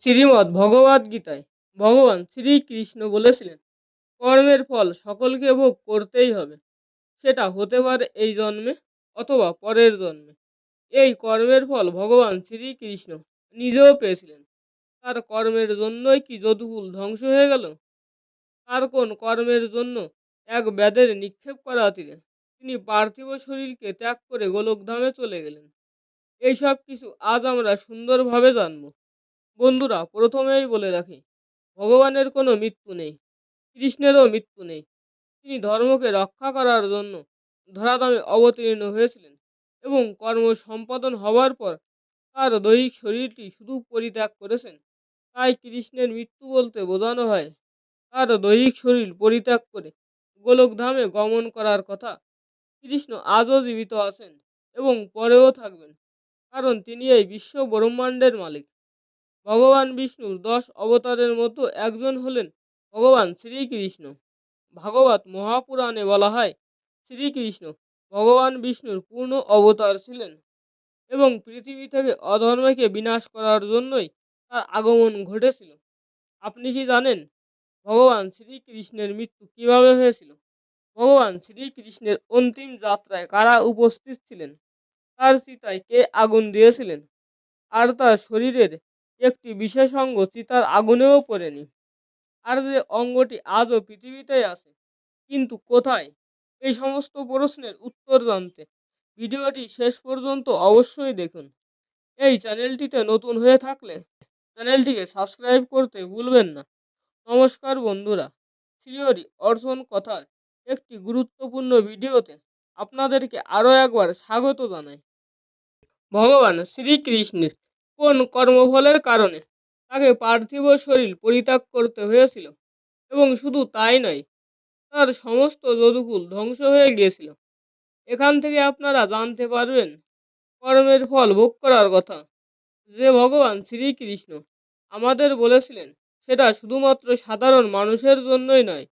শ্রীমদ্ ভগবদ্ গীতায় ভগবান শ্রীকৃষ্ণ বলেছিলেন, কর্মের ফল সকলকে ভোগ করতেই হবে। সেটা হতে পারে এই জন্মে অথবা পরের জন্মে। এই কর্মের ফল ভগবান শ্রীকৃষ্ণ নিজেও পেয়েছিলেন। তার কর্মের জন্যই কি যদুকুল ধ্বংস হয়ে গেল? তার কোন কর্মের জন্য এক ব্যাধের নিক্ষেপ করা তীরে তিনি পার্থিব শরীরকে ত্যাগ করে গোলকধামে চলে গেলেন। এইসব কিছু আজ আমরা সুন্দরভাবে জানব। বন্ধুরা, প্রথমেই বলে রাখি, ভগবানের কোনো মৃত্যু নেই, কৃষ্ণেরও মৃত্যু নেই। তিনি ধর্মকে রক্ষা করার জন্য ধরাধামে অবতীর্ণ হয়েছিলেন এবং কর্ম সম্পাদন হওয়ার পর তার দৈহিক শরীরটি শুধু পরিত্যাগ করেছেন। তাই কৃষ্ণের মৃত্যু বলতে বোঝানো হয় তার দৈহিক শরীর পরিত্যাগ করে গোলকধামে গমন করার কথা। কৃষ্ণ আজও জীবিত আছেন এবং পরেও থাকবেন, কারণ তিনি এই বিশ্ব ব্রহ্মাণ্ডের মালিক। ভগবান বিষ্ণুর 10 অবতারের মধ্যে একজন হলেন ভগবান শ্রীকৃষ্ণ। ভাগবত মহাপুরাণে বলা হয়, শ্রীকৃষ্ণ ভগবান বিষ্ণুর পূর্ণ অবতার ছিলেন এবং পৃথিবী থেকে অধর্মকে বিনাশ করার জন্যই তার আগমন ঘটেছিল। আপনি কি জানেন ভগবান শ্রীকৃষ্ণের মৃত্যু কিভাবে হয়েছিল? ভগবান শ্রীকৃষ্ণের অন্তিম যাত্রায় কারা উপস্থিত ছিলেন? তার চিতায় কে আগুন দিয়েছিলেন? আর তার শরীরের একটি বিশেষ অঙ্গ চিতার আগুনেও পড়েনি। আর যে অঙ্গটি আজও পৃথিবীতে আছে, কিন্তু কোথায়? এই সমস্ত প্রশ্নের উত্তর জানতে ভিডিওটি শেষ পর্যন্ত অবশ্যই দেখুন। এই চ্যানেলটিতে নতুন হয়ে থাকলে চ্যানেলটিকে সাবস্ক্রাইব করতে ভুলবেন না। নমস্কার বন্ধুরা, থিওরি অর্জন কথার একটি গুরুত্বপূর্ণ ভিডিওতে আপনাদেরকে আরও একবার স্বাগত জানাই। ভগবান শ্রীকৃষ্ণের কোন কর্মফলের কারণে তাকে পার্থিব শরীর পরিত্যাগ করতে হয়েছিল? এবং শুধু তাই নয়, তার সমস্ত যদুকুল ধ্বংস হয়ে গিয়েছিল। এখান থেকে আপনারা জানতে পারবেন কর্মের ফল ভোগ করার কথা, যে ভগবান শ্রীকৃষ্ণ আমাদের বলেছিলেন, সেটা শুধুমাত্র সাধারণ মানুষের জন্যই নয়।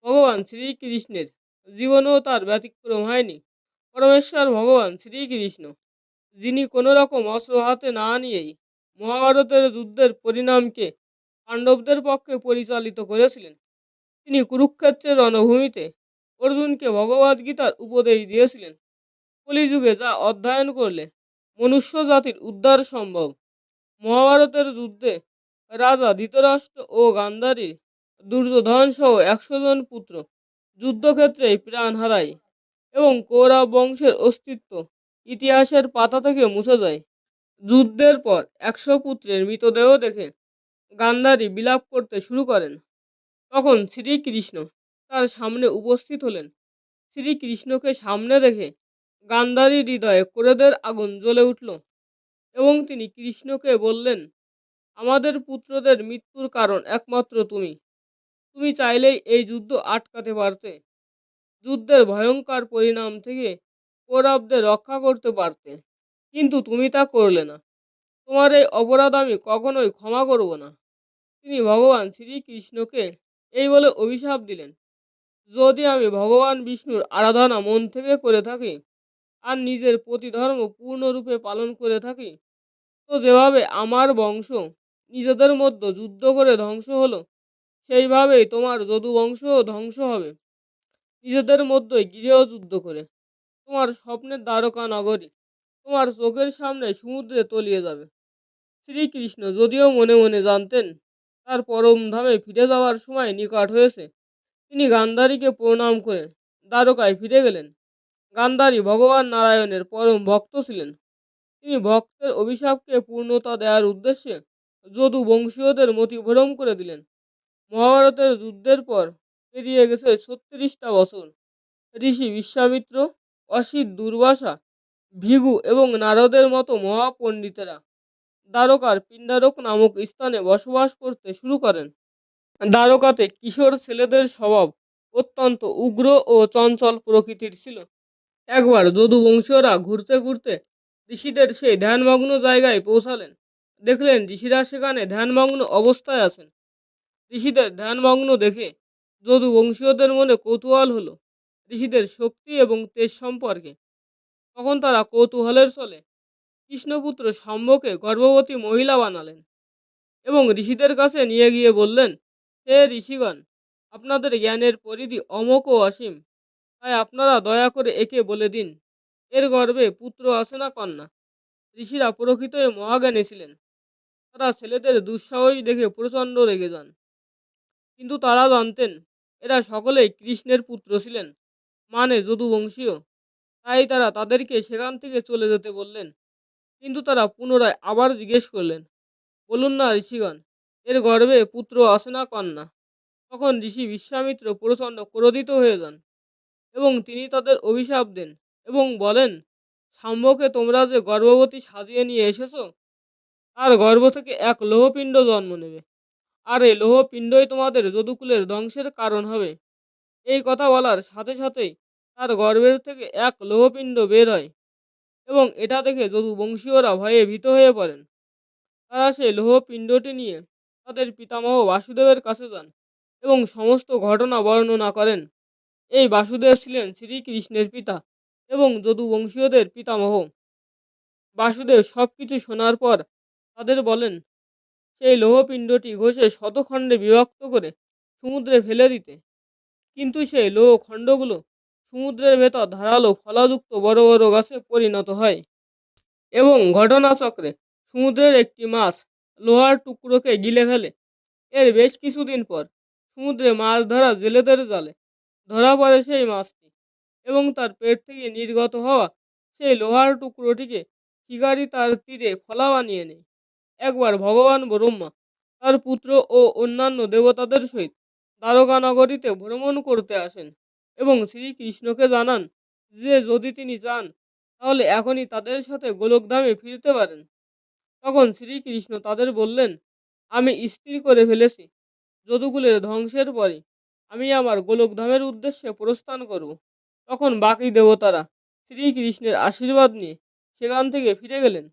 ভগবান শ্রীকৃষ্ণের জীবনেও তার ব্যতিক্রম হয়নি। পরমেশ্বর ভগবান শ্রীকৃষ্ণ, যিনি কোনো রকম অস্ত্র হাতে না নিয়েই মহাভারতের যুদ্ধের পরিণামকে পাণ্ডবদের পক্ষে পরিচালিত করেছিলেন। তিনি কুরুক্ষেত্রের রণভূমিতে অর্জুনকে ভগবদ্গীতার উপদেশ দিয়েছিলেন, কলিযুগে যা অধ্যয়ন করলে মনুষ্য জাতির উদ্ধার সম্ভব। মহাভারতের যুদ্ধে রাজা ধৃতরাষ্ট্র ও গান্ধারীর দুর্যোধন সহ 100 জন পুত্র যুদ্ধক্ষেত্রেই প্রাণ হারায় এবং কৌরব বংশের অস্তিত্ব ইতিহাসের পাতা থেকে মুছে যায়। যুদ্ধের পর 100 পুত্রের মৃতদেহ দেখে গান্ধারী বিলাপ করতে শুরু করেন। তখন শ্রীকৃষ্ণ তার সামনে উপস্থিত হলেন। শ্রীকৃষ্ণকে সামনে দেখে গান্ধারীর হৃদয়ে ক্রোধের আগুন জ্বলে উঠল এবং তিনি কৃষ্ণকে বললেন, আমাদের পুত্রদের মৃত্যুর কারণ একমাত্র তুমি। তুমি চাইলেই এই যুদ্ধ আটকাতে পারতে, যুদ্ধের ভয়ঙ্কর পরিণাম থেকে কৌরবদের রক্ষা করতে পারতে, কিন্তু তুমি তা করলে না। তোমার এই অপরাধ আমি কখনোই ক্ষমা করব না। তিনি ভগবান শ্রীকৃষ্ণকে এই বলে অভিশাপ দিলেন, যদি আমি ভগবান বিষ্ণুর আরাধনা মন থেকে করে থাকি আর নিজের প্রতিধর্ম পূর্ণরূপে পালন করে থাকি, তো যেভাবে আমার বংশ নিজেদের মধ্যে যুদ্ধ করে ধ্বংস হলো, সেইভাবেই তোমার যদু বংশও ধ্বংস হবে, নিজেদের মধ্যে গৃহযুদ্ধ করে। তোমার স্বপ্নের দ্বারকা নগরী তোমার চোখের সামনে সমুদ্রে তলিয়ে যাবে। শ্রীকৃষ্ণ যদিও মনে মনে জানতেন তার পরম ধামে ফিরে যাওয়ার সময় নিকট হয়েছে, তিনি গান্ধারীকে প্রণাম করে দ্বারকায় ফিরে গেলেন। গান্ধারী ভগবান নারায়ণের পরম ভক্ত ছিলেন। তিনি ভক্তের অভিশাপকে পূর্ণতা দেওয়ার উদ্দেশ্যে যদু বংশীয়দের মতিভ্রম করে দিলেন। মহাভারতের যুদ্ধের পর পেরিয়ে গেছে 36টা বছর। ঋষি বিশ্বামিত্র, অসিত দুর্বাসা, ভৃগু এবং নারদের মতো মহাপণ্ডিতেরা দ্বারকার পিণ্ডারক নামক স্থানে বসবাস করতে শুরু করেন। দ্বারকাতে কিশোর ছেলেদের স্বভাব অত্যন্ত উগ্র ও চঞ্চল প্রকৃতির ছিল। একবার যদুবংশীয়রা ঘুরতে ঘুরতে ঋষিদের সেই ধ্যানমগ্ন জায়গায় পৌঁছালেন। দেখলেন ঋষিরা সেখানে ধ্যানমগ্ন অবস্থায় আছেন। ঋষিদের ধ্যানমগ্ন দেখে যদুবংশীয়দের মনে কৌতূহল হলো ঋষিদের শক্তি এবং তেজ সম্পর্কে। তখন তারা কৌতূহলের ছলে কৃষ্ণপুত্র শাম্বকে গর্ভবতী মহিলা বানালেন। এবং ঋষিদের কাছে নিয়ে গিয়ে বললেন, হে ঋষিগণ, আপনাদের জ্ঞানের পরিধি অমোঘ ও অসীম, তাই আপনারা দয়া করে একে বলে দিন, এর গর্ভে পুত্র আছে না কন্যা। ঋষিরা প্রকৃতই মহাজ্ঞানী ছিলেন। তারা ছেলেদের দুঃসাহস দেখে প্রচণ্ড রেগে যান, কিন্তু তারা জানতেন এরা সকলেই কৃষ্ণের পুত্র ছিলেন, মানে যদুবংশীয়। তাই তারা তাদেরকে সেখান থেকে চলে যেতে বললেন। কিন্তু তারা পুনরায় আবার জিজ্ঞেস করলেন, বলুন না ঋষিগণ, এর গর্ভে পুত্র আছে না কন্যা। তখন ঋষি বিশ্বামিত্র প্রচণ্ড ক্রোধিত হয়ে যান এবং তিনি তাদের অভিশাপ দেন এবং বলেন, শাম্বকে তোমরা যে গর্ভবতী সাজিয়ে নিয়ে এসেছো, তার গর্ভ থেকে এক লৌহপিণ্ড জন্ম নেবে, আর এই লৌহপিণ্ডই তোমাদের যদুকুলের ধ্বংসের কারণ হবে। এই কথা বলার সাথে সাথেই তার গর্ভের থেকে এক লৌহপিণ্ড বের হয় এবং এটা দেখে যদুবংশীয়রা ভয়ে ভীত হয়ে পড়েন। তারা সেই লৌহপিণ্ডটি নিয়ে তাদের পিতামহ বাসুদেবের কাছে যান এবং সমস্ত ঘটনা বর্ণনা করেন। এই বাসুদেব ছিলেন শ্রীকৃষ্ণের পিতা এবং যদুবংশীয়দের পিতামহ। বাসুদেব সব কিছু শোনার পর তাদের বলেন, সেই লৌহপিণ্ডটি ঘষে শতখণ্ডে বিভক্ত করে সমুদ্রে ফেলে দিতে। কিন্তু সেই লৌহ খণ্ডগুলো সমুদ্রের ভেতর ধারালো ফলাযুক্ত বড় বড় গাছে পরিণত হয় এবং ঘটনাচক্রে সমুদ্রের একটি মাছ লোহার টুকরোকে গিলে ফেলে। এর বেশ কিছুদিন পর সমুদ্রে মাছ ধরা জেলেদের জালে ধরা পড়ে সেই মাছটি এবং তার পেট থেকে নির্গত হওয়া সেই লোহার টুকরোটিকে শিকারী তার তীরে ফলা বানিয়ে নেয়। একবার ভগবান ব্রহ্মা তার পুত্র ও অন্যান্য দেবতাদের সহিত দ্বারকা নগরীতে ভ্রমণ করতে আসেন এবং শ্রীকৃষ্ণকে জানান যে যদি তিনি চান তাহলে এখনই তাদের সাথে গোলকধামে ফিরতে পারেন। তখন শ্রীকৃষ্ণ তাদের বললেন, আমি স্থির করে ফেলেছি, যদুকুলের ধ্বংসের পরে আমি আমার গোলকধামের উদ্দেশ্যে প্রস্থান করব। তখন বাকি দেবতারা শ্রীকৃষ্ণের আশীর্বাদ নিয়ে সেখান থেকে ফিরে গেলেন।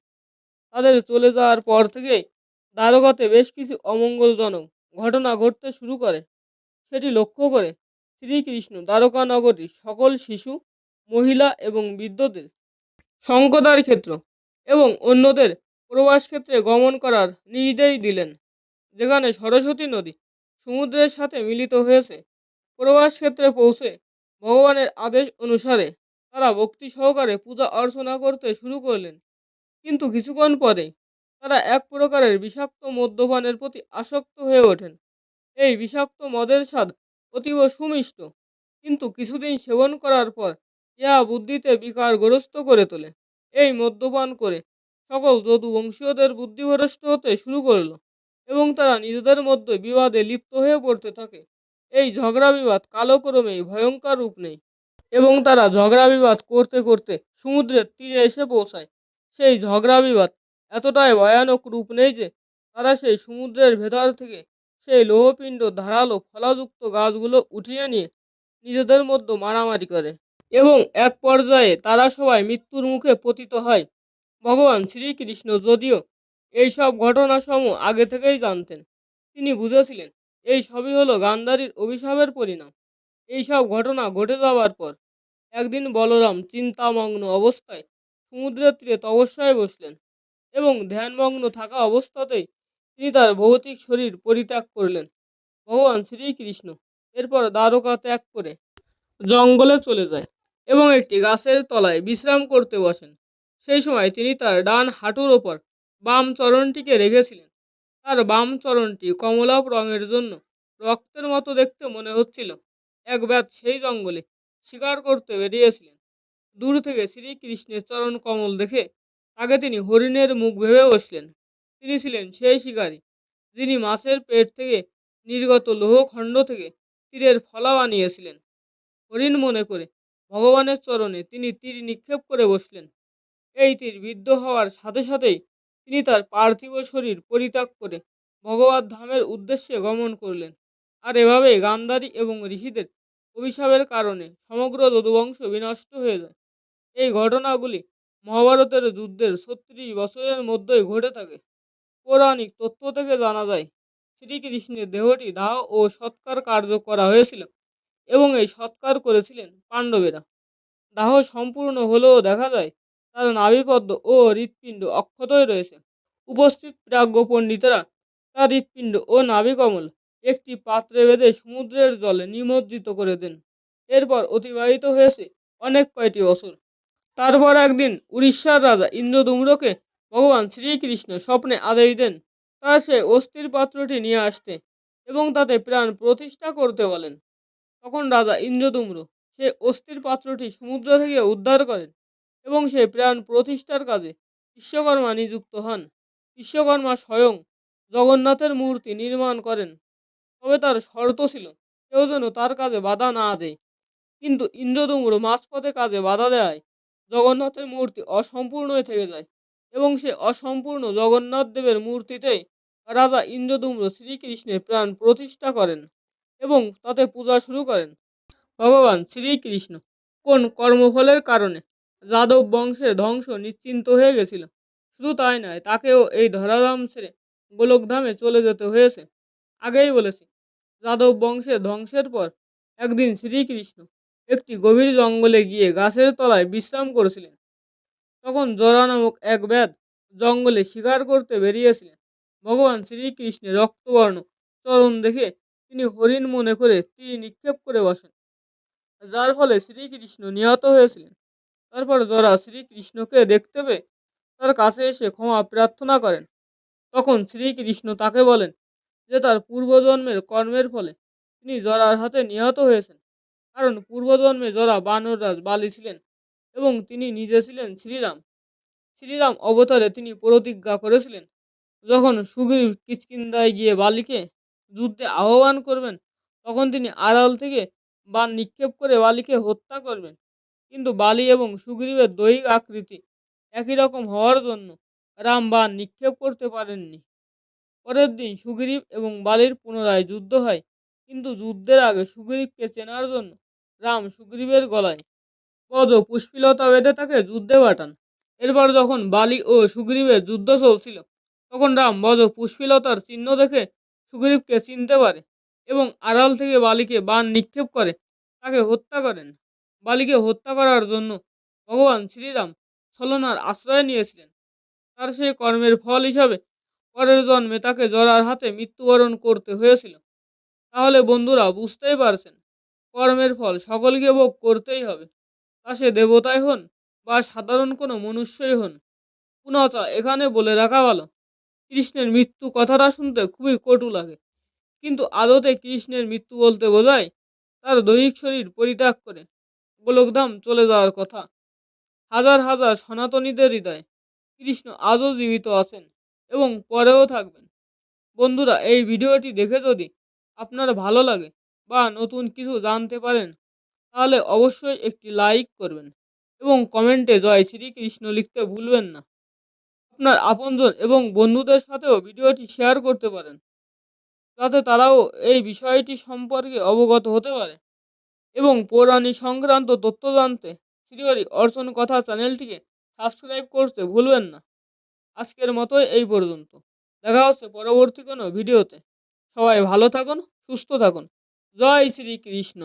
তাদের চলে যাওয়ার পর থেকেই দ্বারকাতে বেশ কিছু অমঙ্গলজনক ঘটনা ঘটতে শুরু করে। সেটি লক্ষ্য করে শ্রীকৃষ্ণ দ্বারকা নগরীর সকল শিশু, মহিলা এবং বৃদ্ধদের সংকটার ক্ষেত্র এবং অন্যদের প্রবাস ক্ষেত্রে গমন করার নির্দেশ দিলেন। যেখানে সরস্বতী নদী সমুদ্রের সাথে মিলিত হয়েছে, প্রবাস ক্ষেত্রে পৌঁছে ভগবানের আদেশ অনুসারে তারা ভক্তি সহকারে পূজা অর্চনা করতে শুরু করলেন। কিন্তু কিছুক্ষণ পরে তারা এক প্রকারের বিষাক্ত মদ্যপানের প্রতি আসক্ত হয়ে ওঠেন। এই বিষাক্ত মদের স্বাদ অতীব সুমিষ্ট, কিন্তু কিছুদিন সেবন করার পর ইহা বুদ্ধিতে বিকারগ্রস্ত করে তোলে। এই মদ্যপান করে সকল যদুবংশীয়দের বুদ্ধিভ্রষ্ট হতে শুরু করল এবং তারা নিজেদের মধ্যে বিবাদে লিপ্ত হয়ে পড়তে থাকে। এই ঝগড়া বিবাদ কালক্রমেই ভয়ঙ্কর রূপ নেয় এবং তারা ঝগড়া বিবাদ করতে করতে সমুদ্রের তীরে এসে পৌঁছায়। সেই ঝগড়া বিবাদ এতটাই ভয়ানক রূপ নেয় যে তারা সেই সমুদ্রের ভেতর থেকে সেই লৌহপিণ্ড ধারালো ফলাযুক্ত গাছগুলো উঠিয়ে নিয়ে নিজেদের মধ্যে মারামারি করে এবং এক পর্যায়ে তারা সবাই মৃত্যুর মুখে পতিত হয়। ভগবান শ্রীকৃষ্ণ যদিও এই সব ঘটনাসমূহ আগে থেকেই জানতেন, তিনি বুঝেছিলেন এই সবই হলো গান্ধারীর অভিশাপের পরিণাম। এই সব ঘটনা ঘটে যাওয়ার পর একদিন বলরাম চিন্তামগ্ন অবস্থায় সমুদ্রের তীরে তপস্যায় বসলেন এবং ধ্যানমগ্ন থাকা অবস্থাতেই তিনি তার ভৌতিক শরীর পরিত্যাগ করলেন। ভগবান শ্রীকৃষ্ণ এরপর দ্বারকা ত্যাগ করে জঙ্গলে চলে যায় এবং একটি গাছের তলায় বিশ্রাম করতে বসেন। সেই সময় তিনি তার ডান হাঁটুর ওপর বাম চরণটিকে রেখেছিলেন। তার বাম চরণটি কমলাপ রঙের জন্য রক্তের মতো দেখতে মনে হচ্ছিল। এক ব্যাত সেই জঙ্গলে শিকার করতে বেরিয়েছিলেন। দূর থেকে শ্রীকৃষ্ণের চরণ কমল দেখে তাকে তিনি হরিণের মুখ ভেবে বসলেন। তিনি ছিলেন সেই শিকারী যিনি মাছের পেট থেকে নির্গত লৌহখণ্ড থেকে তীরের ফলা বানিয়েছিলেন। হরিণ মনে করে ভগবানের চরণে তিনি তীর নিক্ষেপ করে বসলেন। এই তীর বিদ্ধ হওয়ার সাথে সাথেই তিনি তার পার্থিব শরীর পরিত্যাগ করে ভগবত ধামের উদ্দেশ্যে গমন করলেন। আর এভাবেই গান্ধারী এবং ঋষিদের অভিশাপের কারণে সমগ্র যদুবংশ বিনষ্ট হয়ে যায়। এই ঘটনাগুলি মহাভারতের যুদ্ধের ৩৬ বছরের মধ্যেই ঘটে থাকে। পৌরাণিক তথ্য থেকে জানা যায় শ্রীকৃষ্ণের দেহটি দাহ ও সৎকার কার্য করা হয়েছিল এবং এই সৎকার করেছিলেন পাণ্ডবেরা। দাহ সম্পূর্ণ হলেও দেখা যায় তার নাভিপদ্ম ও হৃৎপিণ্ড অক্ষতই রয়েছে। উপস্থিত প্রাজ্ঞ পণ্ডিতেরা তার হৃৎপিণ্ড ও নাভিকমল একটি পাত্রে বেঁধে সমুদ্রের জলে নিমজ্জিত করে দেন। এরপর অতিবাহিত হয়েছে অনেক কয়টি বছর। তারপর একদিন উড়িষ্যার রাজা ইন্দ্রদুম্নকে ভগবান শ্রীকৃষ্ণ স্বপ্নে আদেশ দেন তার সেই অস্থির পাত্রটি নিয়ে আসতে এবং তাতে প্রাণ প্রতিষ্ঠা করতে বলেন। তখন রাজা ইন্দ্রদুম্ন সেই অস্থির পাত্রটি সমুদ্র থেকে উদ্ধার করেন এবং সেই প্রাণ প্রতিষ্ঠার কাজে বিশ্বকর্মা নিযুক্ত হন। বিশ্বকর্মা স্বয়ং জগন্নাথের মূর্তি নির্মাণ করেন, তবে তার শর্ত ছিল কেউ যেন তার কাজে বাধা না দেয়। কিন্তু ইন্দ্রদুম্ন মাঝপথে কাজে বাধা দেয় জগন্নাথের মূর্তি অসম্পূর্ণই থেকে যায় এবং সে অসম্পূর্ণ জগন্নাথ দেবের মূর্তিতেই রাজা ইন্দ্রদুম্ন শ্রীকৃষ্ণের প্রাণ প্রতিষ্ঠা করেন এবং তাতে পূজা শুরু করেন। ভগবান শ্রীকৃষ্ণ কোন কর্মফলের কারণে যাদব বংশের ধ্বংস নিশ্চিন্ত হয়ে গেছিল, শুধু তাই নয়, তাকেও এই ধরাধাম ছেড়ে গোলকধামে চলে যেতে হয়েছে। আগেই বলেছি, যাদব বংশের ধ্বংসের পর একদিন শ্রীকৃষ্ণ একটি গভীর জঙ্গলে গিয়ে গাছের তলায় বিশ্রাম করেছিলেন। তখন জরা নামক এক ব্যাধ জঙ্গলে শিকার করতে বেরিয়েছিলেন। ভগবান শ্রীকৃষ্ণের রক্তবর্ণ চরণ দেখে তিনি হরিণ মনে করে তীর নিক্ষেপ করে বসেন, যার ফলে শ্রীকৃষ্ণ নিহত হয়েছিলেন। তারপর জরা শ্রীকৃষ্ণকে দেখতে পেয়ে তার কাছে এসে ক্ষমা প্রার্থনা করেন। তখন শ্রীকৃষ্ণ তাকে বলেন যে তার পূর্বজন্মের কর্মের ফলে তিনি জরার হাতে নিহত হয়েছেন, কারণ পূর্বজন্মে জরা বানররাজ বালি ছিলেন এবং তিনি নিজে ছিলেন শ্রীরাম। শ্রীরাম অবতারে তিনি প্রতিজ্ঞা করেছিলেন যখন সুগ্রীব কিষ্কিন্ধায় গিয়ে বালিকে যুদ্ধে আহ্বান করবেন তখন তিনি আড়াল থেকে বাণ নিক্ষেপ করে বালিকে হত্যা করবেন। কিন্তু বালি এবং সুগ্রীবের দৈহিক আকৃতি একই রকম হওয়ার জন্য রাম বাণ নিক্ষেপ করতে পারেননি। পরের দিন সুগ্রীব এবং বালির পুনরায় যুদ্ধ হয়, কিন্তু যুদ্ধের আগে সুগ্রীবকে চেনার জন্য রাম সুগ্রীবের গলায় গজ ও পুষ্পিলতা বেঁধে তাকে যুদ্ধে পাঠান। এরপর যখন বালি ও সুগ্রীবের যুদ্ধ চলছিল তখন রাম বজ ও পুষ্পিলতার চিহ্ন দেখে সুগ্রীবকে চিনতে পারে এবং আড়াল থেকে বালিকে বাণ নিক্ষেপ করে তাকে হত্যা করেন। বালিকে হত্যা করার জন্য ভগবান শ্রীরাম ছলনার আশ্রয় নিয়েছিলেন। তার সেই কর্মের ফল হিসাবে পরের জন্মে তাকে জরার হাতে মৃত্যুবরণ করতে হয়েছিল। তাহলে বন্ধুরা বুঝতেই পারছেন, কর্মের ফল সকলকে ভোগ করতেই হবে, তা সে দেবতাই হন বা সাধারণ কোনো মনুষ্যই হন। পুনঃ এখানে বলে রাখা ভালো, কৃষ্ণের মৃত্যু কথাটা শুনতে খুবই কটু লাগে, কিন্তু আদতে কৃষ্ণের মৃত্যু বলতে বোঝায় তার দৈহিক শরীর পরিত্যাগ করে গোলকধাম চলে যাওয়ার কথা। হাজার হাজার সনাতনীদের হৃদয়ে কৃষ্ণ আজও জীবিত আছেন এবং পরেও থাকবেন। বন্ধুরা, এই ভিডিওটি দেখে যদি আপনার ভালো লাগে বা নতুন কিছু জানতে পারেন তাহলে অবশ্যই একটি লাইক করবেন এবং কমেন্টে জয় শ্রীকৃষ্ণ লিখতে ভুলবেন না। আপনার আপনজন এবং বন্ধুদের সাথেও ভিডিওটি শেয়ার করতে পারেন, যাতে তারাও এই বিষয়টি সম্পর্কে অবগত হতে পারে এবং পৌরাণিক সংক্রান্ত তথ্য জানতে শ্রীহরি অর্চন কথা চ্যানেলটিকে সাবস্ক্রাইব করতে ভুলবেন না। আজকের মতোই এই পর্যন্ত। দেখা হচ্ছে পরবর্তী কোনো ভিডিওতে। সবাই ভালো থাকুন, সুস্থ থাকুন। জয় শ্রীকৃষ্ণ।